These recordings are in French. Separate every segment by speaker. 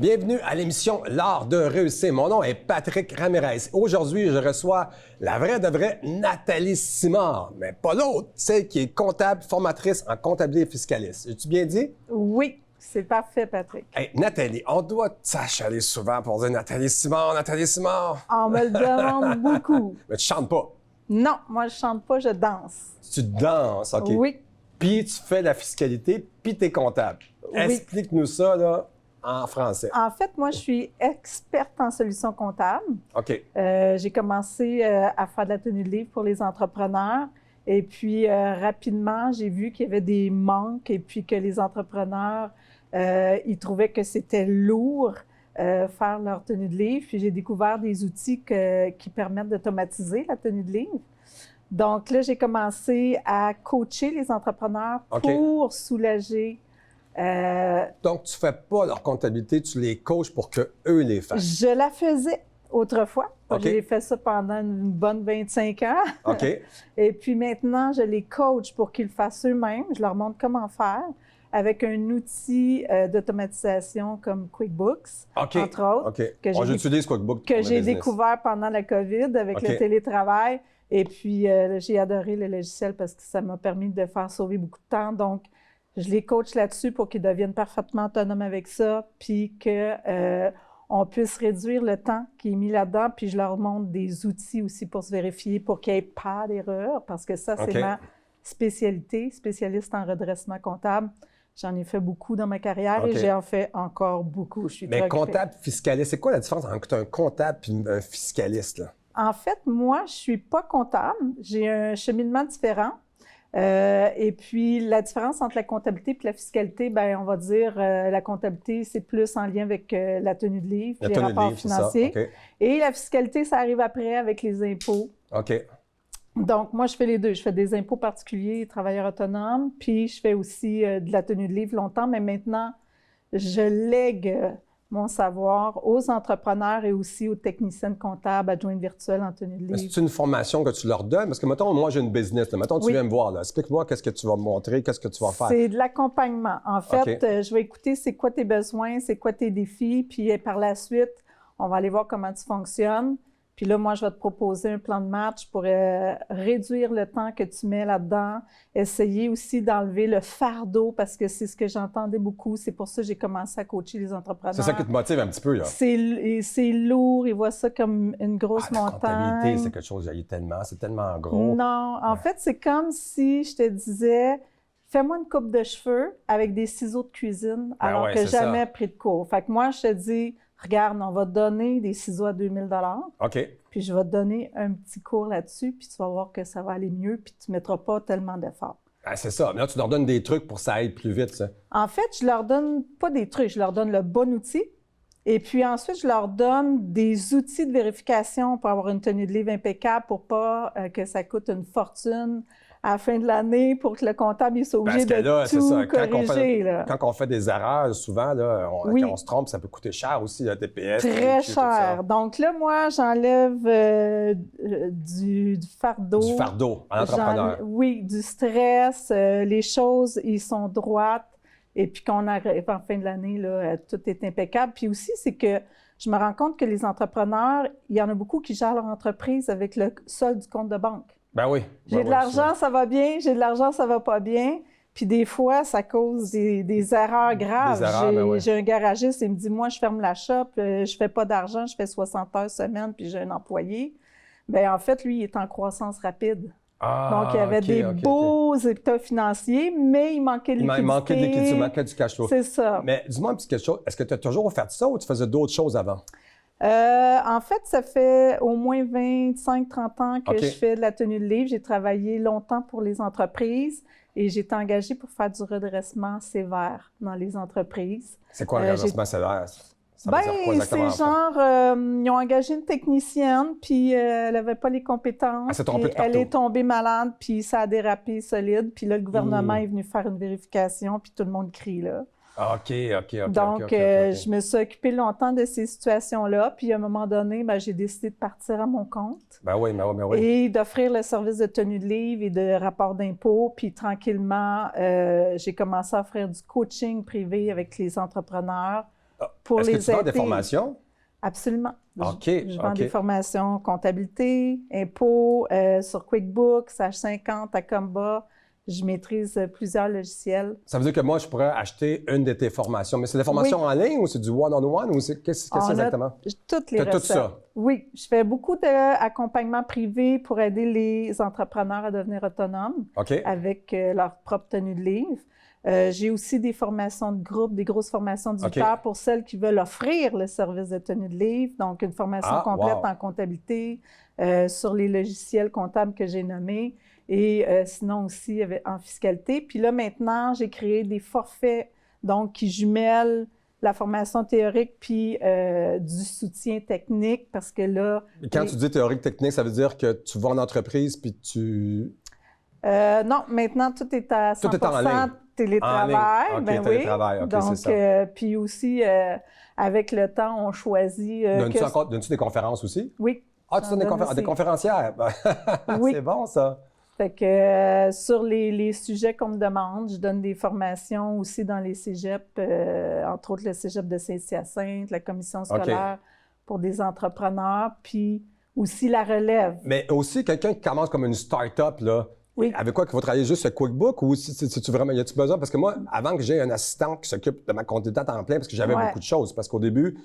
Speaker 1: Bienvenue à l'émission L'Art de réussir. Mon nom est Patrick Ramirez. Aujourd'hui, je reçois la vraie de vraie Nathalie Simard, mais pas l'autre, celle qui est comptable, formatrice en comptabilité et fiscaliste. As-tu bien dit?
Speaker 2: Oui, c'est parfait, Patrick.
Speaker 1: Hey, Nathalie, on doit t'achaler souvent pour dire Nathalie Simard, Nathalie Simard.
Speaker 2: On me le demande beaucoup.
Speaker 1: Mais tu chantes pas.
Speaker 2: Non, moi, je chante pas, je danse.
Speaker 1: Tu danses, OK.
Speaker 2: Oui.
Speaker 1: Puis tu fais la fiscalité, puis tu es comptable.
Speaker 2: Oui.
Speaker 1: Explique-nous ça, là, en français.
Speaker 2: En fait, moi, je suis experte en solutions comptables.
Speaker 1: OK.
Speaker 2: J'ai commencé à faire de la tenue de livre pour les entrepreneurs. Et puis, rapidement, j'ai vu qu'il y avait des manques et puis que les entrepreneurs, ils trouvaient que c'était lourd faire leur tenue de livre. Puis, j'ai découvert des outils qui permettent d'automatiser la tenue de livre. Donc là, j'ai commencé à coacher les entrepreneurs pour soulager.
Speaker 1: Donc, tu fais pas leur comptabilité, tu les coaches pour qu'eux les fassent.
Speaker 2: Je la faisais autrefois.
Speaker 1: OK.
Speaker 2: J'ai fait ça pendant une bonne 25 ans.
Speaker 1: OK.
Speaker 2: Et puis maintenant, je les coach pour qu'ils le fassent eux-mêmes. Je leur montre comment faire avec un outil d'automatisation comme QuickBooks, entre autres.
Speaker 1: OK.
Speaker 2: Que
Speaker 1: j'utilise QuickBooks
Speaker 2: que j'ai découvert pendant la COVID avec le télétravail. Et puis, j'ai adoré le logiciel parce que ça m'a permis de faire sauver beaucoup de temps. Donc, je les coach là-dessus pour qu'ils deviennent parfaitement autonomes avec ça, puis qu'on puisse réduire le temps qui est mis là-dedans. Puis, je leur montre des outils aussi pour se vérifier, pour qu'il n'y ait pas d'erreur, parce que ça, c'est ma spécialité, spécialiste en redressement comptable. J'en ai fait beaucoup dans ma carrière et j'en fais encore beaucoup. Je suis très occupée.
Speaker 1: Comptable, fiscaliste, c'est quoi la différence entre un comptable et un fiscaliste, là?
Speaker 2: En fait, moi, je ne suis pas comptable. J'ai un cheminement différent. Et puis, la différence entre la comptabilité et la fiscalité, bien, on va dire la comptabilité, c'est plus en lien avec la tenue de livre, les rapports financiers. Et la fiscalité, ça arrive après avec les impôts.
Speaker 1: OK.
Speaker 2: Donc, moi, je fais les deux. Je fais des impôts particuliers, travailleurs autonomes, puis je fais aussi de la tenue de livre longtemps, mais maintenant, je lègue mon savoir aux entrepreneurs et aussi aux techniciennes comptables, adjointes virtuelles en tenue de livre.
Speaker 1: C'est une formation que tu leur donnes? Parce que, mettons, moi, j'ai une business. Là. Mettons, tu viens me voir. Là. Explique-moi qu'est-ce que tu vas me montrer, qu'est-ce que tu vas faire.
Speaker 2: C'est de l'accompagnement. En fait, je vais écouter c'est quoi tes besoins, c'est quoi tes défis, puis par la suite, on va aller voir comment tu fonctionnes. Puis là, moi, je vais te proposer un plan de match pour réduire le temps que tu mets là-dedans, essayer aussi d'enlever le fardeau, parce que c'est ce que j'entendais beaucoup. C'est pour ça que j'ai commencé à coacher les entrepreneurs.
Speaker 1: C'est ça qui te motive un petit peu, là?
Speaker 2: C'est lourd, ils voient ça comme une grosse montagne.
Speaker 1: La comptabilité, c'est quelque chose, j'haïs tellement, c'est tellement gros.
Speaker 2: Non, en fait, c'est comme si je te disais, fais-moi une coupe de cheveux avec des ciseaux de cuisine, alors que jamais pris de cours. Fait que moi, je te dis, regarde, on va te donner des ciseaux à 2000 $.
Speaker 1: OK.
Speaker 2: Puis je vais te donner un petit cours là-dessus, puis tu vas voir que ça va aller mieux, puis tu ne mettras pas tellement d'efforts.
Speaker 1: Ah, c'est ça. Mais là, tu leur donnes des trucs pour que ça aille plus vite, ça.
Speaker 2: En fait, je leur donne pas des trucs, je leur donne le bon outil. Et puis ensuite, je leur donne des outils de vérification pour avoir une tenue de livre impeccable, pour pas que ça coûte une fortune à la fin de l'année, pour que le comptable il soit obligé de tout corriger.
Speaker 1: Quand on fait des erreurs, souvent, là, quand on se trompe, ça peut coûter cher aussi, le TPS.
Speaker 2: Très cher. Donc là, moi, j'enlève du fardeau.
Speaker 1: Du fardeau, en entrepreneur.
Speaker 2: Oui, du stress. Les choses, ils sont droites. Et puis qu'on arrive en fin de l'année, là, tout est impeccable. Puis aussi, c'est que je me rends compte que les entrepreneurs, il y en a beaucoup qui gèrent leur entreprise avec le solde du compte de banque.
Speaker 1: Ben oui.
Speaker 2: J'ai de l'argent, ça va bien. J'ai de l'argent, ça va pas bien. Puis des fois, ça cause des erreurs graves. J'ai un garagiste, il me dit, moi, je ferme la shop, je fais pas d'argent, je fais 60 heures semaine, puis j'ai un employé. Bien, en fait, lui, il est en croissance rapide. Donc, il y avait des beaux états financiers, mais il manquait de liquidité.
Speaker 1: Il manquait de liquidité, il manquait du cash flow.
Speaker 2: C'est ça.
Speaker 1: Mais dis-moi un petit quelque chose. Est-ce que tu as toujours fait ça ou tu faisais d'autres choses avant?
Speaker 2: En fait, ça fait au moins 25-30 ans que je fais de la tenue de livre. J'ai travaillé longtemps pour les entreprises et j'ai été engagée pour faire du redressement sévère dans les entreprises.
Speaker 1: C'est quoi le redressement sévère?
Speaker 2: Bien, c'est genre, ils ont engagé une technicienne, puis elle n'avait pas les compétences. Elle est tombée malade, puis ça a dérapé solide. Puis là, le gouvernement est venu faire une vérification, puis tout le monde crie, là.
Speaker 1: OK.
Speaker 2: Donc, je me suis occupée longtemps de ces situations-là. Puis, à un moment donné, bien, j'ai décidé de partir à mon compte.
Speaker 1: Ben oui.
Speaker 2: Et d'offrir le service de tenue de livre et de rapport d'impôt. Puis, tranquillement, j'ai commencé à offrir du coaching privé avec les entrepreneurs pour
Speaker 1: Est-ce
Speaker 2: les
Speaker 1: que tu vends
Speaker 2: aider.
Speaker 1: des formations?
Speaker 2: Absolument.
Speaker 1: OK,
Speaker 2: Je vends
Speaker 1: OK.
Speaker 2: des formations comptabilité, impôts, sur QuickBooks, H50, Acomba. Je maîtrise plusieurs logiciels.
Speaker 1: Ça veut dire que moi, je pourrais acheter une de tes formations. Mais c'est des formations en ligne ou c'est du one-on-one ou qu'est-ce que c'est exactement?
Speaker 2: Toutes les
Speaker 1: T'as tout
Speaker 2: recettes.
Speaker 1: ça?
Speaker 2: Oui, je fais beaucoup d'accompagnement privé pour aider les entrepreneurs à devenir autonomes
Speaker 1: OK.
Speaker 2: avec leur propre tenue de livre. J'ai aussi des formations de groupe, des grosses formations d'8 heures pour celles qui veulent offrir le service de tenue de livre. Donc, une formation complète en comptabilité, sur les logiciels comptables que j'ai nommés et sinon aussi en fiscalité. Puis là, maintenant, j'ai créé des forfaits donc qui jumellent la formation théorique puis du soutien technique parce que là...
Speaker 1: Quand tu dis théorique technique, ça veut dire que tu vas en entreprise puis tu...
Speaker 2: non, maintenant, tout est à 100%
Speaker 1: tout est en ligne.
Speaker 2: Télétravail.
Speaker 1: En ligne. OK,
Speaker 2: ben
Speaker 1: télétravail,
Speaker 2: oui.
Speaker 1: OK,
Speaker 2: donc,
Speaker 1: c'est ça.
Speaker 2: Puis aussi, avec le temps, on choisit...
Speaker 1: Donnes-tu des conférences aussi?
Speaker 2: Oui.
Speaker 1: Ah, tu donnes des conférencières?
Speaker 2: Oui.
Speaker 1: C'est bon, ça.
Speaker 2: Fait que sur les sujets qu'on me demande, je donne des formations aussi dans les cégeps, entre autres le cégep de Saint-Hyacinthe, la commission scolaire pour des entrepreneurs, puis aussi la relève.
Speaker 1: Mais aussi, quelqu'un qui commence comme une start-up, là, avec quoi, qu'il faut travailler juste sur QuickBooks ou si vraiment, y a-tu besoin? Parce que moi, avant que j'ai un assistant qui s'occupe de ma comptabilité à temps plein, parce que j'avais beaucoup de choses, parce qu'au début,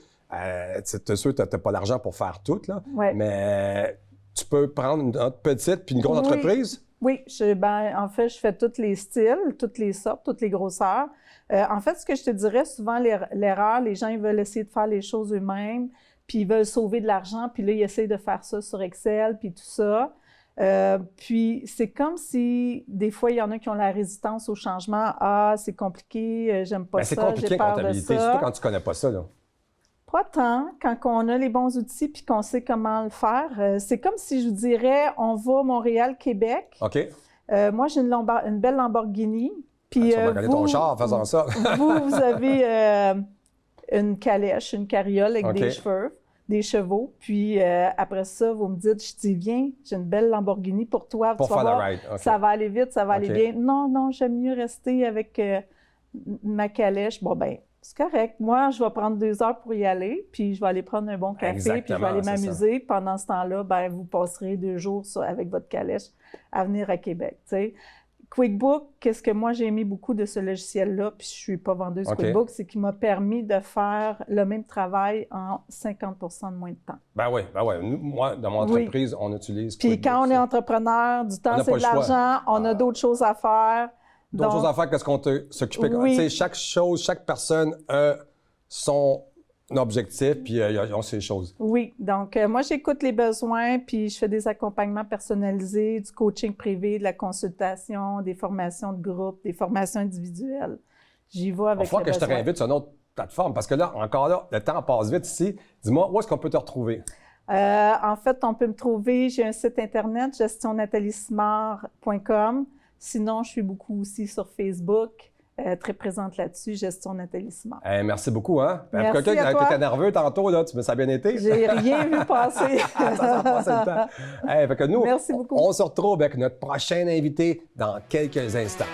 Speaker 1: c'est sûr que tu n'as pas l'argent pour faire tout, là, mais tu peux prendre une petite puis une grosse entreprise?
Speaker 2: Oui, en fait, je fais tous les styles, toutes les sortes, toutes les grosseurs. En fait, ce que je te dirais, souvent, l'erreur, les gens, ils veulent essayer de faire les choses eux-mêmes, puis ils veulent sauver de l'argent, puis là, ils essayent de faire ça sur Excel, puis tout ça. Puis c'est comme si, des fois, il y en a qui ont la résistance au changement. Ah, c'est compliqué, j'aime pas ça, j'ai peur de ça.
Speaker 1: C'est compliqué, comptabilité, surtout quand tu connais pas ça, là.
Speaker 2: Pas tant, quand on a les bons outils puis qu'on sait comment le faire. C'est comme si je vous dirais, on va à Montréal, Québec.
Speaker 1: OK.
Speaker 2: Moi, j'ai une belle Lamborghini. Puis,
Speaker 1: tu vas gagner ton char en faisant ça.
Speaker 2: vous avez une calèche, une carriole avec des chevaux. Puis après ça, vous me dites, je dis, viens, j'ai une belle Lamborghini pour toi.
Speaker 1: Pour
Speaker 2: tu vas
Speaker 1: faire
Speaker 2: voir,
Speaker 1: la ride. Okay.
Speaker 2: Ça va aller vite, ça va aller bien. Non, j'aime mieux rester avec ma calèche. Bon, ben c'est correct. Moi, je vais prendre 2 heures pour y aller, puis je vais aller prendre un bon café, puis je vais aller m'amuser. Pendant ce temps-là, ben vous passerez 2 jours avec votre calèche à venir à Québec, tu sais. QuickBooks, qu'est-ce que moi j'ai aimé beaucoup de ce logiciel-là, puis je suis pas vendeuse QuickBooks, c'est qu'il m'a permis de faire le même travail en 50% de moins de temps.
Speaker 1: Ben oui. Moi, dans mon entreprise, on utilise
Speaker 2: Puis
Speaker 1: QuickBooks.
Speaker 2: quand on est entrepreneur, du temps, c'est de l'argent, on a d'autres choses à faire.
Speaker 1: D'autres choses à faire que ce qu'on te s'occuper. Tu sais, chaque personne a son objectif, puis ils ont ses choses.
Speaker 2: Oui. Donc, moi, j'écoute les besoins, puis je fais des accompagnements personnalisés, du coaching privé, de la consultation, des formations de groupe, des formations individuelles. J'y vais avec les besoins. Il faut que je te réinvite
Speaker 1: sur une autre plateforme, parce que là, encore là, le temps passe vite ici. Dis-moi, où est-ce qu'on peut te retrouver?
Speaker 2: En fait, on peut me trouver, j'ai un site internet, gestionnathaliesimard.com. Sinon, je suis beaucoup aussi sur Facebook, très présente là-dessus, Gestion Nathalie Simard.
Speaker 1: Merci beaucoup, hein?
Speaker 2: Merci
Speaker 1: quelqu'un qui était nerveux tantôt, là, ça a bien été?
Speaker 2: J'ai rien vu passer.
Speaker 1: Ça a passé le temps. Fait que nous,
Speaker 2: merci beaucoup.
Speaker 1: On se retrouve avec notre prochain invité dans quelques instants.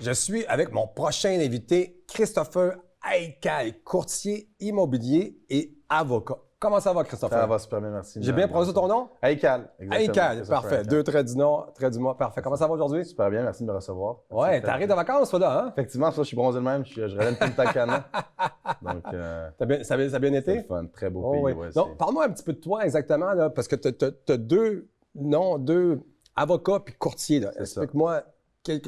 Speaker 1: Je suis avec mon prochain invité, Christopher Aïkal, courtier immobilier et avocat. Comment ça va, Christopher?
Speaker 3: Ça va super bien, merci.
Speaker 1: J'ai bien prononcé ton nom?
Speaker 3: Aïkal.
Speaker 1: Aïkal, parfait. 2 traits du nom, trait du mois, parfait. Comment ça va aujourd'hui?
Speaker 3: Super bien, merci de me recevoir.
Speaker 1: Ouais, t'arrives de vacances, toi, là, hein?
Speaker 3: Effectivement, ça, je suis bronzé de même, je reviens tout le temps canon. Donc,
Speaker 1: ça a bien été?
Speaker 3: C'est fun, très beau pays.
Speaker 1: Oui.
Speaker 3: Ouais,
Speaker 1: donc, parle-moi un petit peu de toi exactement, là, parce que tu as deux avocats puis courtier, là. Explique-moi. Tu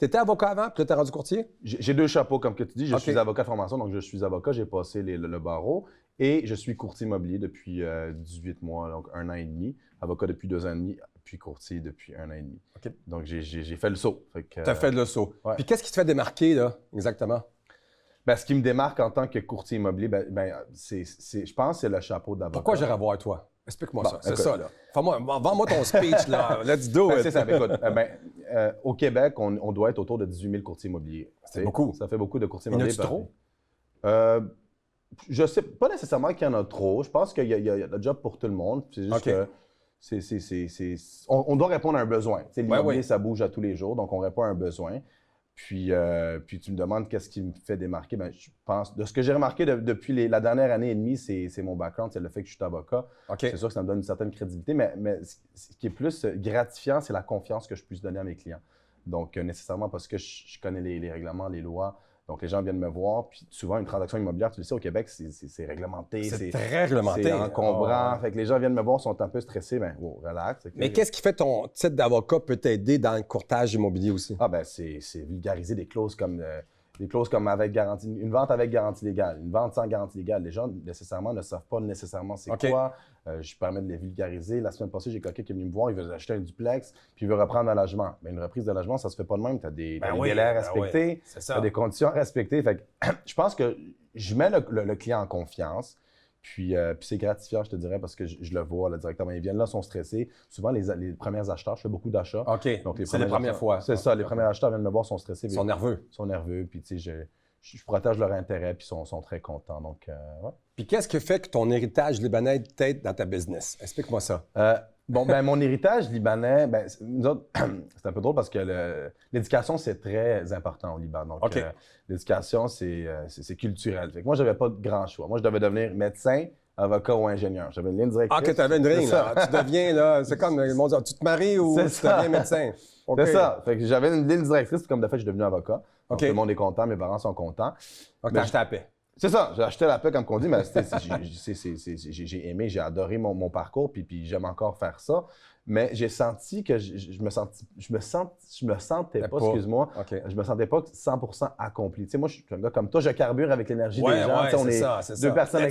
Speaker 1: étais avocat avant, puis tu t'es rendu courtier?
Speaker 3: J'ai 2 chapeaux, comme que tu dis. Je suis avocat de formation, donc je suis avocat, j'ai passé le barreau. Et je suis courtier immobilier depuis 18 mois, donc 1 an et demi. Avocat depuis 2 ans et demi, puis courtier depuis 1 an et demi. Donc, j'ai fait le saut.
Speaker 1: Tu as fait le saut. Ouais. Puis qu'est-ce qui te fait démarquer, là, exactement?
Speaker 3: Ben, ce qui me démarque en tant que courtier immobilier, je pense que c'est le chapeau d'avocat.
Speaker 1: Pourquoi j'irais voir toi? Explique-moi ça. C'est ça, là. Vends-moi ton speech, là. Let's do it.
Speaker 3: C'est ça. Écoute, au Québec, on doit être autour de 18 000 courtiers immobiliers.
Speaker 1: C'est beaucoup.
Speaker 3: Ça fait beaucoup de courtiers immobiliers.
Speaker 1: Il y en a-tu trop?
Speaker 3: Je sais pas nécessairement qu'il y en a trop. Je pense qu'il y a le job pour tout le monde. C'est juste que on doit répondre à un besoin. L'immobilier, ça bouge à tous les jours, donc on répond à un besoin. Puis tu me demandes qu'est-ce qui me fait démarquer. Ben, je pense, de ce que j'ai remarqué depuis la dernière année et demie, c'est mon background, c'est le fait que je suis avocat.
Speaker 1: Okay.
Speaker 3: C'est sûr que ça me donne une certaine crédibilité, mais ce qui est plus gratifiant, c'est la confiance que je puisse donner à mes clients. Donc, nécessairement parce que je connais les règlements, les lois. Donc, les gens viennent me voir. Puis souvent, une transaction immobilière, tu le sais, au Québec, c'est réglementé.
Speaker 1: C'est très réglementé.
Speaker 3: C'est encombrant. Fait que les gens viennent me voir, sont un peu stressés. Ben, relax.
Speaker 1: Mais qu'est-ce qui fait ton titre d'avocat peut t'aider dans le courtage immobilier aussi?
Speaker 3: Ah, ben, c'est vulgariser des clauses comme avec garantie, une vente avec garantie légale, une vente sans garantie légale. Les gens, nécessairement, ne savent pas nécessairement c'est quoi. Je permets de les vulgariser. La semaine passée, j'ai quelqu'un qui est venu me voir, il veut acheter un duplex, puis il veut reprendre un logement. Mais une reprise de logement, ça se fait pas de même. Tu as des délais à respecter, tu as des conditions à respecter. Fait que, je pense que je mets le client en confiance. Puis c'est gratifiant, je te dirais, parce que je le vois là, directement. Ils viennent là, sont stressés. Souvent, les premiers acheteurs, je fais beaucoup d'achats.
Speaker 1: OK. Donc, c'est les premières fois.
Speaker 3: C'est ça, les premiers acheteurs viennent me voir, sont stressés.
Speaker 1: Ils sont nerveux.
Speaker 3: Ils sont nerveux, puis tu sais, je protège leur intérêt, puis ils sont très contents. Donc, ouais.
Speaker 1: Puis qu'est-ce qui fait que ton héritage libanais t'aide dans ta business? Explique-moi ça.
Speaker 3: Mon héritage libanais, nous autres, c'est un peu drôle parce que l'éducation, c'est très important au Liban. Donc, l'éducation, c'est culturel. Fait que moi, je n'avais pas de grand choix. Moi, je devais devenir médecin, avocat ou ingénieur. J'avais une ligne directrice.
Speaker 1: Ah, que tu avais une ligne, là. Tu deviens, là, c'est comme, ils m'ont dit, tu te maries ou tu deviens médecin?
Speaker 3: Okay. C'est ça. Fait que j'avais une ligne directrice, comme de fait, je suis devenu avocat. Donc, tout le monde est content, mes parents sont contents.
Speaker 1: Donc, t'as acheté la paix.
Speaker 3: C'est ça, j'ai acheté la paix, comme on dit, mais j'ai aimé, j'ai adoré mon parcours, puis j'aime encore faire ça. Mais j'ai senti que je me sentais pas, excuse-moi, je me sentais pas 100% accompli. Tu sais, moi, je suis un gars comme toi, je carbure avec l'énergie des gens.
Speaker 1: Ouais,
Speaker 3: on est deux personnes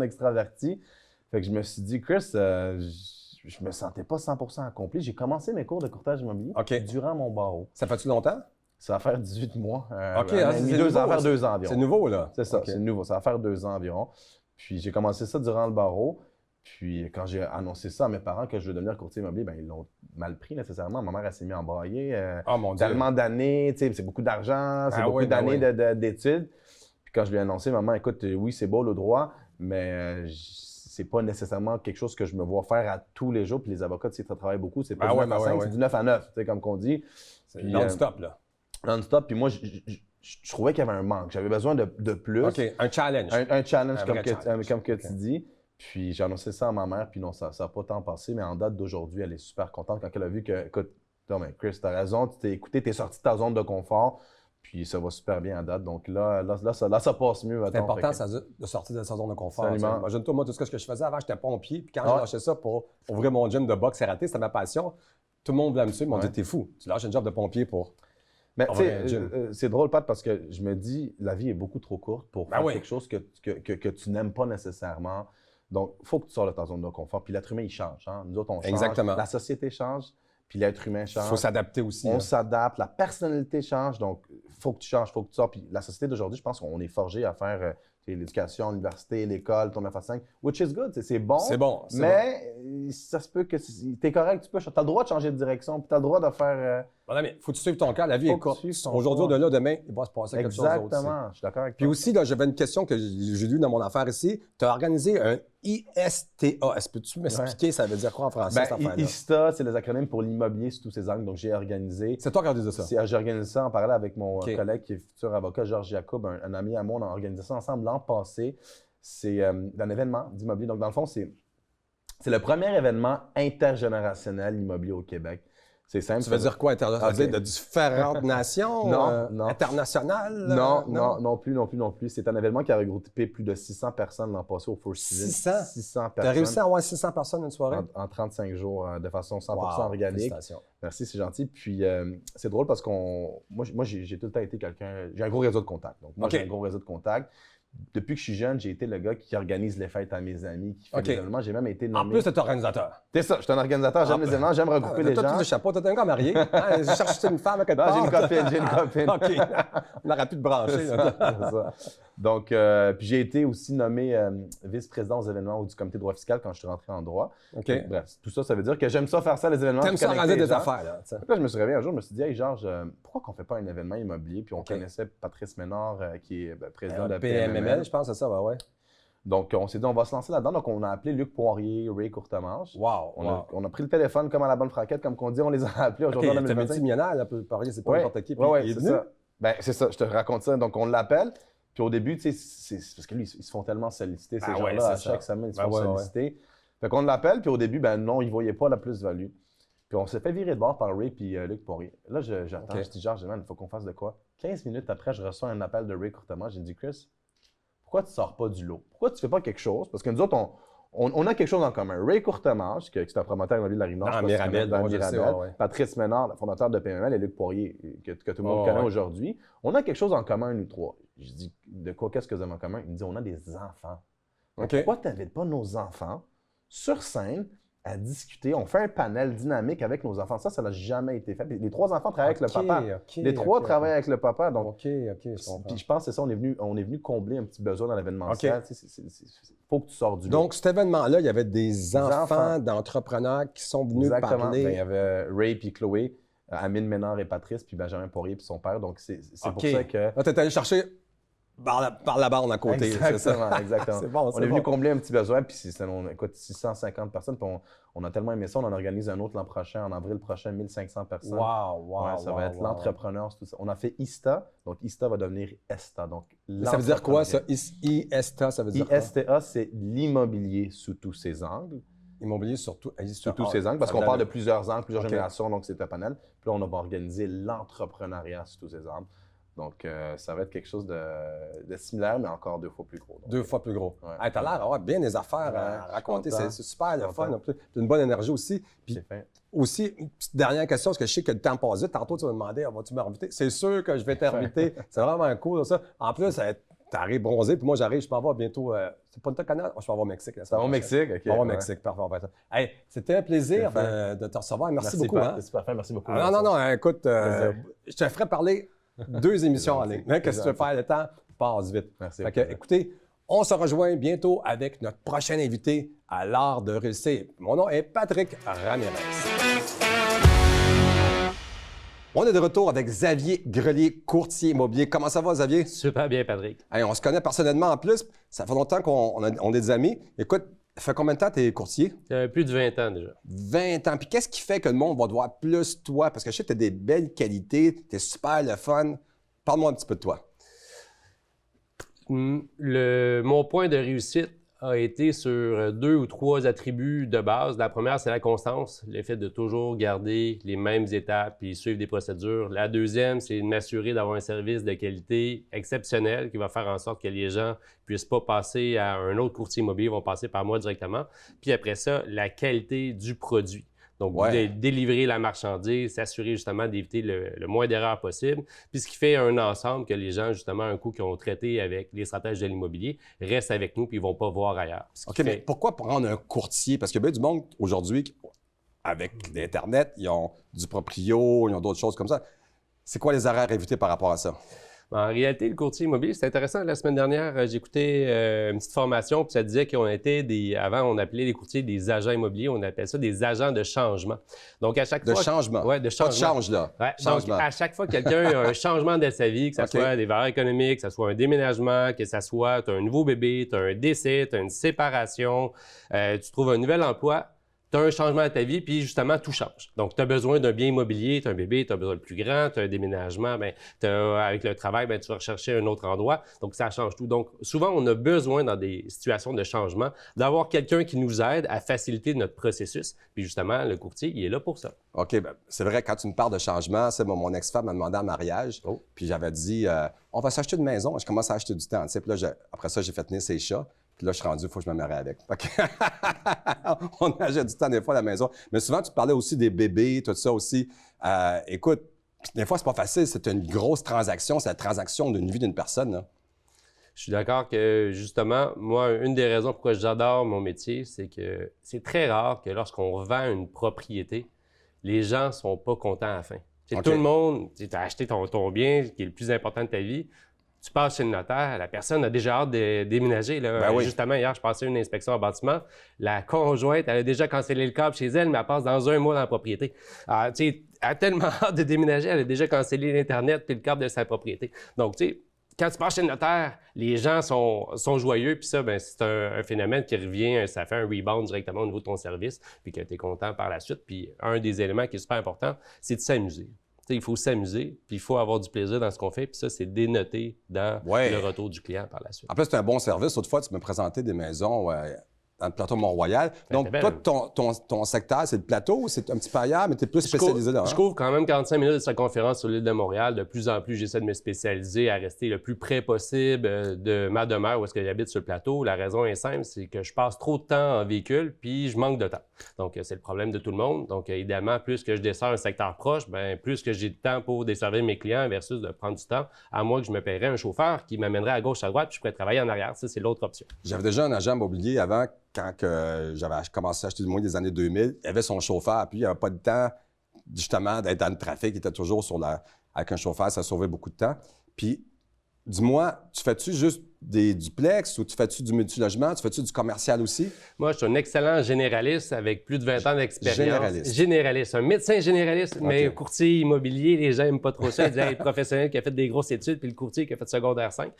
Speaker 3: extraverties. Fait que je me suis dit, Chris, je me sentais pas 100% accompli. J'ai commencé mes cours de courtage immobilier durant mon barreau.
Speaker 1: Ça fait-tu longtemps?
Speaker 3: Ça va faire 18 mois.
Speaker 1: Ça va faire
Speaker 3: 2 ans environ.
Speaker 1: C'est nouveau, là?
Speaker 3: C'est ça, c'est nouveau. Ça va faire 2 ans environ. Puis j'ai commencé ça durant le barreau. Puis quand j'ai annoncé ça à mes parents que je veux devenir courtier immobilier, ils l'ont mal pris nécessairement. Ma mère, elle s'est mise à embrailler. Tellement d'années, tu sais, c'est beaucoup d'argent, c'est beaucoup d'années d'études. Puis quand je lui ai annoncé, maman, écoute, oui, c'est beau le droit, mais c'est pas nécessairement quelque chose que je me vois faire à tous les jours. Puis les avocats, tu sais, ça travaille beaucoup. C'est pas du 9 à 5, c'est du 9 à 9, tu sais, comme qu'on dit.
Speaker 1: C'est non-stop, là.
Speaker 3: Non-stop. Puis moi, je trouvais qu'il y avait un manque. J'avais besoin de plus.
Speaker 1: OK, un challenge.
Speaker 3: Un challenge, comme que tu dis. Puis j'ai annoncé ça à ma mère, puis non, ça n'a pas tant passé. Mais en date d'aujourd'hui, elle est super contente quand elle a vu que, écoute, non, mais Chris, t'as raison, tu t'es écouté, t'es sorti de ta zone de confort. Puis ça va super bien en date. Donc là, ça passe mieux.
Speaker 1: C'est important de sortir de sa zone de confort. Imagine-toi, moi, tout ce que je faisais avant, j'étais pompier. Puis quand j'ai lâché ça pour ouvrir mon gym de boxe et raté, c'était ma passion. Tout le monde voulait me suivre, ils m'ont dit, t'es fou. Tu lâches un job de pompier pour.
Speaker 3: Mais tu sais, c'est drôle, Pat, parce que je me dis, la vie est beaucoup trop courte pour faire quelque chose que tu n'aimes pas nécessairement. Donc, il faut que tu sors de ta zone de confort. Puis l'être humain, il change. Hein? Nous autres, on change.
Speaker 1: Exactement.
Speaker 3: La société change, puis l'être humain change.
Speaker 1: Il faut s'adapter aussi.
Speaker 3: On s'adapte. La personnalité change. Donc, il faut que tu changes, il faut que tu sors. Puis la société d'aujourd'hui, je pense qu'on est forgé à faire l'éducation, l'université, l'école, ton 9 à 5, which is good. C'est bon.
Speaker 1: C'est bon.
Speaker 3: Mais ça se peut que tu es correct. Tu as le droit de changer de direction, puis tu as le droit de faire.
Speaker 1: Mais faut que tu suives ton cœur. La vie est courte. Aujourd'hui, de là, demain, il va se passer quelque chose d'autre.
Speaker 3: Exactement. Je suis d'accord avec toi.
Speaker 1: Puis aussi, là, j'avais une question que j'ai lue dans mon affaire ici. Tu as organisé un ISTA. Est-ce que tu peux m'expliquer ça veut dire quoi en français, cette affaire-là?
Speaker 3: ISTA, c'est les acronymes pour l'immobilier sous tous ses angles. Donc, j'ai organisé.
Speaker 1: C'est toi qui as organisé ça?
Speaker 3: J'ai organisé ça en parallèle avec mon collègue qui est futur avocat, Georges Jacob, un ami à moi. On a organisé ça ensemble l'an passé. C'est un événement d'immobilier. Donc, dans le fond, c'est le premier événement intergénérationnel immobilier au Québec. C'est simple.
Speaker 1: Tu veux dire quoi, international? De différentes nations?
Speaker 3: Non.
Speaker 1: Internationales?
Speaker 3: Non plus. C'est un événement qui a regroupé plus de 600 personnes l'an passé au Four Seasons. 600 personnes.
Speaker 1: Tu as réussi à avoir 600 personnes une soirée?
Speaker 3: En 35 jours, de façon 100% organique. Merci, c'est gentil. Puis, c'est drôle parce moi, j'ai tout le temps été quelqu'un. J'ai un gros réseau de contacts. Donc, moi, j'ai un gros réseau de contacts. Depuis que je suis jeune, j'ai été le gars qui organise les fêtes à mes amis, qui fait des événements. J'ai même été nommé.
Speaker 1: En plus, tu es organisateur.
Speaker 3: C'est ça, je suis un organisateur, j'aime les événements, j'aime regrouper les gens.
Speaker 1: Toi, tu es chapeau, tu es un gars marié. Je cherche une femme à quelque part.
Speaker 3: J'ai une copine.
Speaker 1: OK. On n'aurait pu te brancher.
Speaker 3: C'est ça. Donc, puis j'ai été aussi nommé vice-président aux événements ou du comité de droit fiscal quand je suis rentré en droit.
Speaker 1: OK.
Speaker 3: Donc, bref, tout ça, ça veut dire que j'aime ça faire ça, les événements.
Speaker 1: T'aimes ça organiser des affaires, là.
Speaker 3: Là, je me suis réveillé un jour, je me suis dit, hey Georges, pourquoi qu'on ne fait pas un événement immobilier? Puis on connaissait Patrice Ménard, qui est président de
Speaker 1: PMML, je pense, c'est ça, ouais.
Speaker 3: Donc, on s'est dit, on va se lancer là-dedans. Donc, on a appelé Luc Poirier, Ray Courtemanche.
Speaker 1: Wow!
Speaker 3: On a pris le téléphone comme à la bonne fraquette, comme qu'on dit, on les a appelés aujourd'hui en
Speaker 1: OK, t'es
Speaker 3: 2025.
Speaker 1: multimillionnaire, là, Poirier, c'est pas n'importe qui.
Speaker 3: Oui,
Speaker 1: il est
Speaker 3: c'est
Speaker 1: venu?
Speaker 3: ça. Ben, c'est ça, je te raconte ça. Donc, on l'appelle. Puis au début, tu sais, c'est parce que lui, ils se font tellement solliciter, ces gens-là, à chaque semaine, ils se font solliciter. Fait qu'on l'appelle, puis au début, ben non, ils ne voyaient pas la plus-value. Puis on s'est fait virer de bord par Ray puis Luc Poirier. Là, j'attends, je dis, Georges, il faut qu'on fasse de quoi? 15 minutes après, je reçois un appel de Ray Courtemanche. J'ai dit, Chris, pourquoi tu ne sors pas du lot? Pourquoi tu ne fais pas quelque chose? Parce que nous autres, on a quelque chose en commun. Ray Courtemanche, qui est un promoteur immobilier de la Rive-Nord,
Speaker 1: dans
Speaker 3: Mirabel, Patrice Ménard, le fondateur de PMML, et Luc Poirier, que tout le monde connaît aujourd'hui. On a quelque chose en commun, nous trois. Je dis, de quoi, qu'est-ce que vous avez en commun? Il me dit, on a des enfants. Donc, pourquoi tu n'invites pas nos enfants sur scène à discuter? On fait un panel dynamique avec nos enfants. Ça n'a jamais été fait. Les 3 enfants travaillent avec le papa. Les 3 travaillent avec le papa. Donc,
Speaker 1: je comprends.
Speaker 3: Puis je pense que c'est ça, on est venu combler un petit besoin dans l'événementiel. Il faut que tu sors du lot.
Speaker 1: Donc, cet événement-là, il y avait des enfants d'entrepreneurs qui sont venus parler.
Speaker 3: Ben, il y avait Ray puis Chloé, Amine Ménard et Patrice, puis Benjamin Poirier puis son père. Donc, c'est pour ça que...
Speaker 1: Là, tu es allé chercher par la bande à côté.
Speaker 3: Exactement.
Speaker 1: C'est bon,
Speaker 3: on est venu combler un petit besoin, puis on écoute 650 personnes, puis on a tellement aimé ça, on en organise un autre l'an prochain, en avril prochain, 1500 personnes. Ça va être l'entrepreneur, tout ça. On a fait ISTA, donc ISTA va devenir ESTA. Donc,
Speaker 1: ça veut dire quoi, ça? ISTA, ça veut dire quoi?
Speaker 3: ISTA, c'est l'immobilier sous tous ses angles.
Speaker 1: Immobilier sous tous
Speaker 3: ses angles, parce qu'on parle de plusieurs angles, plusieurs générations, donc c'est un panel. Puis là, on va organiser l'entrepreneuriat sous tous ses angles. Donc, ça va être quelque chose de similaire, mais encore 2 fois plus gros. Donc,
Speaker 1: 2 fois plus gros.
Speaker 3: Ouais.
Speaker 1: Hey, t'as l'air d'avoir bien des affaires à raconter. C'est super le fun. T'as une bonne énergie aussi. Puis aussi, une petite dernière question, parce que je sais que le temps passe vite. Tantôt, tu m'as demandé, vas-tu m'inviter? C'est sûr que je vais t'inviter. C'est vraiment cool, ça. En plus, t'arrives bronzé, puis moi, j'arrive, je peux avoir bientôt... c'est pas le Canada? Je peux avoir au Mexique.
Speaker 3: Ça va au Mexique? OK.
Speaker 1: Je vais au Mexique, parfait. Hey, c'était un plaisir de te recevoir. Merci beaucoup.
Speaker 3: C'est super fait, merci beaucoup.
Speaker 1: Non, écoute, je te ferai parler 2 émissions en ligne. Qu'est-ce que tu veux faire? Le temps passe vite.
Speaker 3: Merci.
Speaker 1: Écoutez, on se rejoint bientôt avec notre prochain invité à l'art de réussir. Mon nom est Patrick Ramirez. On est de retour avec Xavier Grelier, courtier immobilier. Comment ça va, Xavier?
Speaker 4: Super bien, Patrick.
Speaker 1: Hey, on se connaît personnellement en plus. Ça fait longtemps qu'on est des amis. Écoute, ça fait combien de temps que tu es courtier?
Speaker 4: Plus de 20 ans déjà. 20
Speaker 1: ans. Puis qu'est-ce qui fait que le monde va te voir plus toi? Parce que je sais que tu as des belles qualités, tu es super le fun. Parle-moi un petit peu de toi.
Speaker 4: Mon point de réussite a été sur 2 ou 3 attributs de base. La première, c'est la constance, le fait de toujours garder les mêmes étapes et suivre des procédures. La deuxième, c'est de m'assurer d'avoir un service de qualité exceptionnel qui va faire en sorte que les gens ne puissent pas passer à un autre courtier immobilier, vont passer par moi directement. Puis après ça, la qualité du produit. Donc, délivrer la marchandise, s'assurer justement d'éviter le moins d'erreurs possible. Puis ce qui fait un ensemble que les gens, justement, un coup qui ont traité avec les stratèges de l'immobilier, restent avec nous puis ils ne vont pas voir ailleurs.
Speaker 1: OK, mais pourquoi prendre un courtier? Parce qu'il y a bien du monde aujourd'hui, avec l'Internet, ils ont du proprio, ils ont d'autres choses comme ça. C'est quoi les erreurs à éviter par rapport à ça?
Speaker 4: En réalité, le courtier immobilier, c'est intéressant. La semaine dernière, j'écoutais une petite formation, puis ça disait qu'on était avant, on appelait les courtiers des agents immobiliers, on appelait ça des agents de changement. Donc, à chaque fois...
Speaker 1: De changement?
Speaker 4: Oui, de changement.
Speaker 1: Pas de change, là.
Speaker 4: Ouais, changement. Donc, à chaque fois que quelqu'un a un changement de sa vie, que ce soit des valeurs économiques, que ce soit un déménagement, que ce soit tu as un nouveau bébé, tu as un décès, tu as une séparation, tu trouves un nouvel emploi, tu as un changement de ta vie, puis justement, tout change. Donc, tu as besoin d'un bien immobilier, tu as un bébé, tu as besoin de plus grand, tu as un déménagement, avec le travail, tu vas rechercher un autre endroit. Donc, ça change tout. Donc, souvent, on a besoin, dans des situations de changement, d'avoir quelqu'un qui nous aide à faciliter notre processus. Puis justement, le courtier, il est là pour ça.
Speaker 1: OK, c'est vrai, quand tu me parles de changement, mon ex-femme m'a demandé en mariage, puis j'avais dit, on va s'acheter une maison. Je commence à acheter du temps. Puis là, après ça, j'ai fait tenir ses chats. Puis là, je suis rendu, il faut que je me marie avec. On achète du temps des fois à la maison. Mais souvent, tu parlais aussi des bébés, tout ça aussi. Écoute, des fois, c'est pas facile. C'est une grosse transaction. C'est la transaction d'une vie d'une personne, là.
Speaker 4: Je suis d'accord que, justement, moi, une des raisons pourquoi j'adore mon métier, c'est que c'est très rare que lorsqu'on vend une propriété, les gens ne sont pas contents à la fin. Tout le monde, tu as acheté ton bien, qui est le plus important de ta vie. Tu passes chez le notaire, la personne a déjà hâte de déménager. Là. Justement, hier, je passais une inspection en bâtiment. La conjointe, elle a déjà cancellé le câble chez elle, mais elle passe dans 1 mois dans la propriété. Alors, elle a tellement hâte de déménager, elle a déjà cancellé l'Internet et le câble de sa propriété. Donc, tu sais, quand tu passes chez le notaire, les gens sont joyeux, puis ça, ben, c'est un phénomène qui revient, ça fait un rebound directement au niveau de ton service, puis que tu es content par la suite. Puis un des éléments qui est super important, c'est de s'amuser. Il faut s'amuser, puis il faut avoir du plaisir dans ce qu'on fait, puis ça, c'est dénoté dans le retour du client par la suite.
Speaker 1: En plus, c'est un bon service. Autrefois, tu me présentais des maisons dans le plateau Mont-Royal. Donc, toi, ton secteur, c'est le plateau, c'est un petit peu ailleurs, mais tu es plus spécialisé là.
Speaker 4: Je couvre quand même 45 minutes de circonférence sur l'île de Montréal. De plus en plus, j'essaie de me spécialiser à rester le plus près possible de ma demeure où est-ce que j'habite sur le plateau. La raison est simple, c'est que je passe trop de temps en véhicule, puis je manque de temps. Donc, c'est le problème de tout le monde. Donc, évidemment, plus que je desserre un secteur proche, bien, plus que j'ai de temps pour desservir mes clients versus de prendre du temps, à moins que je me paierais un chauffeur qui m'amènerait à gauche, à droite, puis je pourrais travailler en arrière. Ça, c'est l'autre option.
Speaker 1: J'avais déjà un agent immobilier avant, quand j'avais commencé à acheter du moins des années 2000. Il avait son chauffeur, puis il n'y avait pas de temps, justement, d'être dans le trafic. Il était toujours avec un chauffeur, ça sauvait beaucoup de temps. Puis, dis-moi, tu fais-tu juste des duplex ou tu fais-tu du multilogement? Tu fais-tu du commercial aussi?
Speaker 4: Moi, je suis un excellent généraliste avec plus de 20 ans d'expérience.
Speaker 1: Généraliste.
Speaker 4: Un médecin généraliste, mais courtier immobilier, les gens n'aiment pas trop ça. Ils disent hey, le professionnel qui a fait des grosses études, puis le courtier qui a fait secondaire 5.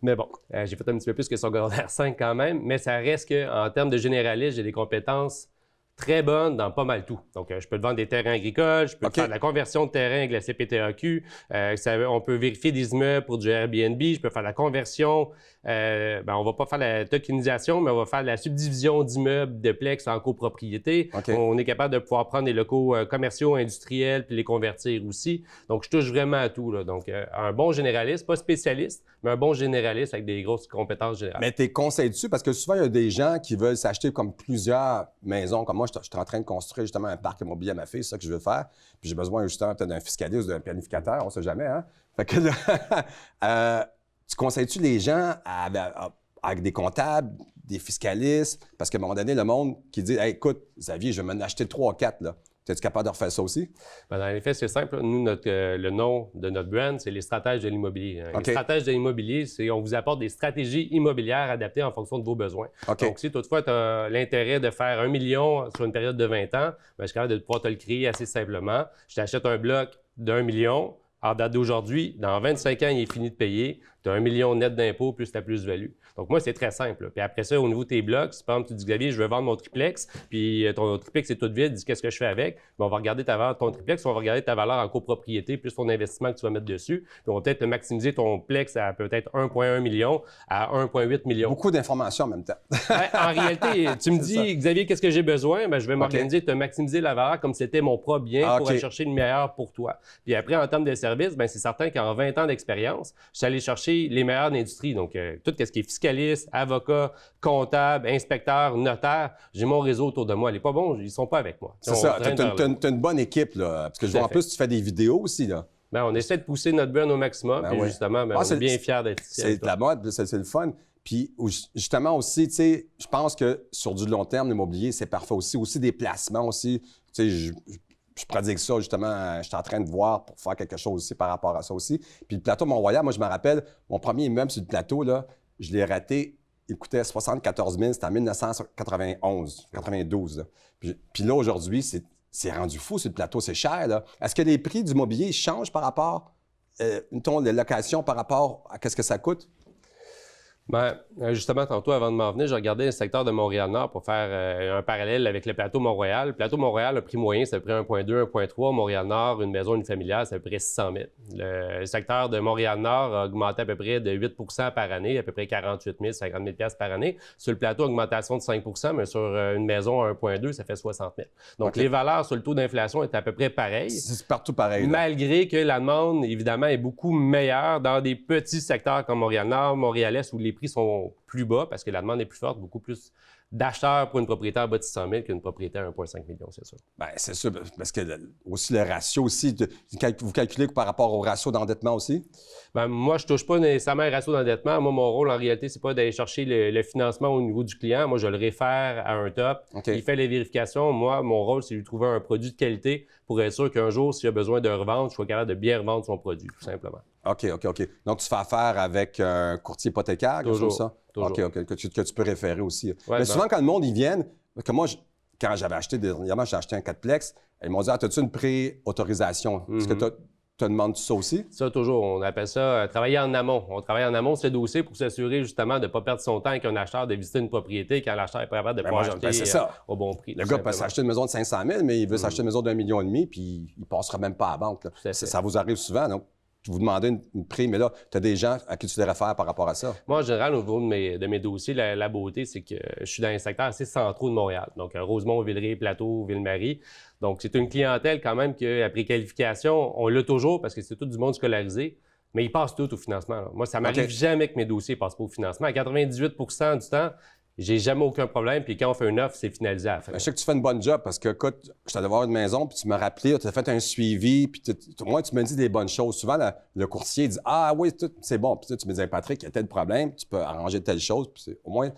Speaker 4: Mais bon, j'ai fait un petit peu plus que secondaire 5 quand même, mais ça reste qu'en termes de généraliste, j'ai des compétences très bonne dans pas mal tout. Donc, je peux te vendre des terrains agricoles, je peux te faire de la conversion de terrain avec la CPTAQ, on peut vérifier des immeubles pour du Airbnb, je peux faire la conversion, on va pas faire la tokenisation, mais on va faire la subdivision d'immeubles de plex en copropriété. On est capable de pouvoir prendre des locaux commerciaux, industriels, puis les convertir aussi. Donc, je touche vraiment à tout, là. Donc, un bon généraliste, pas spécialiste, mais un bon généraliste avec des grosses compétences générales.
Speaker 1: Mais t'es conseillé dessus parce que souvent, il y a des gens qui veulent s'acheter comme plusieurs maisons. Comme moi, je suis en train de construire justement un parc immobilier à ma fille, c'est ça que je veux faire. Puis j'ai besoin justement peut-être d'un fiscaliste ou d'un planificateur, on ne sait jamais, hein? Fait que là, tu conseilles-tu les gens avec des comptables, des fiscalistes? Parce qu'à un moment donné, le monde qui dit hey, écoute, Xavier, je vais m'en acheter 3 ou 4, là. Es-tu capable de refaire ça aussi?
Speaker 4: Bien, dans les faits, c'est simple. Nous, le nom de notre brand, c'est les stratèges de l'immobilier. Les stratèges de l'immobilier, c'est on vous apporte des stratégies immobilières adaptées en fonction de vos besoins. Donc, si toutefois tu as l'intérêt de faire 1 million sur une période de 20 ans, bien, je suis capable de pouvoir te le créer assez simplement. Je t'achète un bloc d'1 million. En date d'aujourd'hui, dans 25 ans, il est fini de payer. Tu as 1 million net d'impôts plus ta plus-value. Donc, moi, c'est très simple. Puis après ça, au niveau de tes blocs, si par exemple, tu dis, Xavier, je veux vendre mon triplex, puis ton triplex est tout vide, dis, qu'est-ce que je fais avec? Bien, on va regarder ta valeur de ton triplex, on va regarder ta valeur en copropriété, plus ton investissement que tu vas mettre dessus. Puis on va peut-être maximiser ton plex à peut-être 1,1 million à 1,8 million.
Speaker 1: Beaucoup d'informations en même temps.
Speaker 4: En réalité, tu me dis, Xavier, qu'est-ce que j'ai besoin? Bien, je vais m'organiser de te maximiser la valeur comme si c'était mon propre bien pour aller chercher le meilleur pour toi. Puis après, en termes de services, bien, c'est certain qu'en 20 ans d'expérience, je suis allé chercher les meilleurs de l'industrie. Donc, tout ce qui est fiscaliste, avocat, comptable, inspecteur, notaire, j'ai mon réseau autour de moi. Elle n'est pas bon, ils ne sont pas avec moi.
Speaker 1: C'est ça. Tu as une bonne équipe, là. Parce que je vois en plus, tu fais des vidéos aussi, là.
Speaker 4: Bien, on essaie de pousser notre brand au maximum. Puis justement, on est bien fiers d'être ici.
Speaker 1: C'est de la mode, c'est le fun. Puis justement aussi, tu sais, je pense que sur du long terme, l'immobilier, c'est parfait aussi. Aussi des placements aussi. Tu sais, je prodigue ça, justement, je suis en train de voir pour faire quelque chose aussi par rapport à ça aussi. Puis le plateau Mont-Royal, moi, je me rappelle, mon premier immeuble sur le plateau, là, je l'ai raté, il coûtait 74 000, c'était en 1992. Là. Puis là, aujourd'hui, c'est rendu fou sur le plateau, c'est cher. Là. Est-ce que les prix du mobilier changent par rapport, mettons, les locations par rapport à ce que ça coûte?
Speaker 4: Bien, justement, tantôt, avant de m'en venir, j'ai regardé le secteur de Montréal-Nord pour faire un parallèle avec le plateau Mont-Royal. Le plateau Mont-Royal, le prix moyen, c'est à peu près 1,2, 1,3. Montréal-Nord, une maison unifamiliale, c'est à peu près 600 000. Le secteur de Montréal-Nord a augmenté à peu près de 8 par année, à peu près 48 000, 50 000 par année. Sur le plateau, augmentation de 5 mais sur une maison à 1,2, ça fait 60 000. Donc, les valeurs sur le taux d'inflation est à peu près pareilles.
Speaker 1: C'est partout pareil. Là.
Speaker 4: Malgré que la demande, évidemment, est beaucoup meilleure dans des petits secteurs comme Montréal-Nord, Montréal-Est, où les prix sont plus bas parce que la demande est plus forte, beaucoup plus d'acheteurs pour une propriété en bas de 600 000 qu'une propriété à 1,5 million, c'est sûr.
Speaker 1: Bien, c'est sûr, parce que aussi le ratio aussi, vous calculez par rapport au ratio d'endettement aussi?
Speaker 4: Bien, moi, je ne touche pas nécessairement un ratio d'endettement. Moi, mon rôle, en réalité, c'est pas d'aller chercher le financement au niveau du client. Moi, je le réfère à un top. Il fait les vérifications. Moi, mon rôle, c'est de lui trouver un produit de qualité pour être sûr qu'un jour, s'il a besoin de revendre, je sois capable de bien revendre son produit, tout simplement.
Speaker 1: OK. Donc, tu fais affaire avec un courtier hypothécaire, quelque chose comme ça?
Speaker 4: Toujours.
Speaker 1: OK. Que tu peux référer aussi. Mais souvent, quand le monde, ils viennent, que moi, quand j'avais acheté dernièrement, j'ai acheté un 4plex, ils m'ont dit, as-tu une pré-autorisation? Est-ce que te demandes ça aussi?
Speaker 4: Ça, toujours. On appelle ça travailler en amont. On travaille en amont de ce dossier pour s'assurer justement de ne pas perdre son temps avec un acheteur de visiter une propriété quand l'acheteur est pas capable de pouvoir acheter au bon prix.
Speaker 1: Le gars peut s'acheter une maison de 500 000, mais il veut s'acheter une maison d'1,5 million, puis il ne passera même pas à la banque. Ça vous arrive souvent, donc vous demandez une prime, mais là, tu as des gens à qui tu te réfères par rapport à ça?
Speaker 4: Moi, en général, au niveau de mes dossiers, la beauté, c'est que je suis dans un secteur assez centraux de Montréal. Donc, Rosemont, Villeray, Plateau, Ville-Marie. Donc, c'est une clientèle quand même qu'après qualification, on l'a toujours parce que c'est tout du monde scolarisé, mais ils passent tout au financement. Là. Moi, ça m'arrive jamais que mes dossiers ne passent pas au financement. À 98 du temps, j'ai jamais aucun problème. Puis quand on fait une offre, c'est finalisé à la fin.
Speaker 1: Je sais que tu fais une bonne job parce que, écoute, je t'allais voir une maison, puis tu m'as rappelé, tu as fait un suivi, puis moi, tu me dis des bonnes choses. Souvent, le courtier dit « Ah oui, c'est bon. » Puis tu me dis « Patrick, il y a tel problème, tu peux arranger telle chose. » Puis au moins,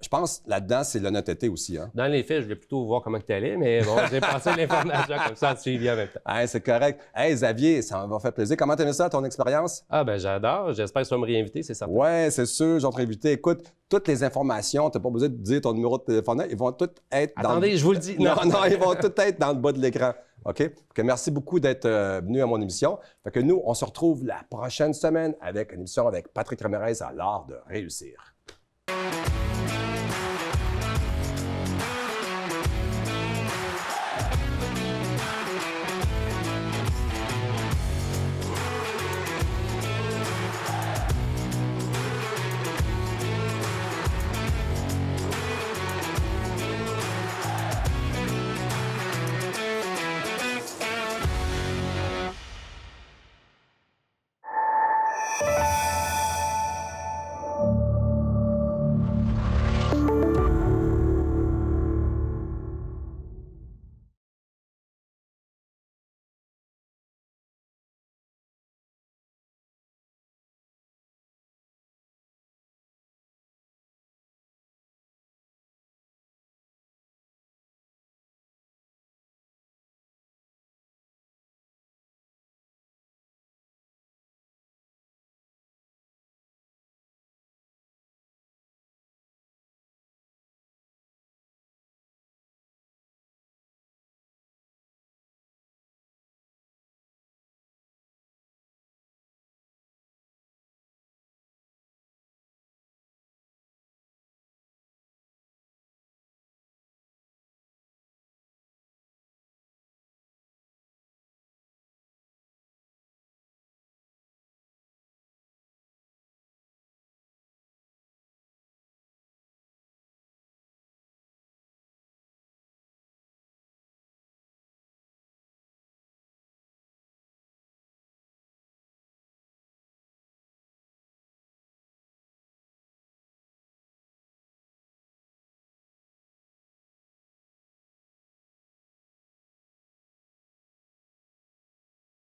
Speaker 1: je pense là-dedans, c'est l'honnêteté aussi. Hein?
Speaker 4: Dans les faits, je voulais plutôt voir comment tu allais, mais bon, j'ai passé l'information comme ça, tu suivi en même temps.
Speaker 1: Hey, c'est correct. Hey, Xavier, ça m'a fait plaisir. Comment t'as aimé ça, ton expérience?
Speaker 4: Ah, ben j'adore. J'espère que tu vas me réinviter, c'est certain.
Speaker 1: Oui, c'est sûr, je vais te réinviter. Écoute, toutes les informations, tu n'as pas besoin de dire ton numéro de téléphone, ils vont toutes être
Speaker 4: Attendez, je vous le dis.
Speaker 1: Non, ils vont toutes être dans le bas de l'écran. OK? Merci beaucoup d'être venu à mon émission. Fait que nous, on se retrouve la prochaine semaine avec une émission avec Patrick Ramirez à l'art de réussir.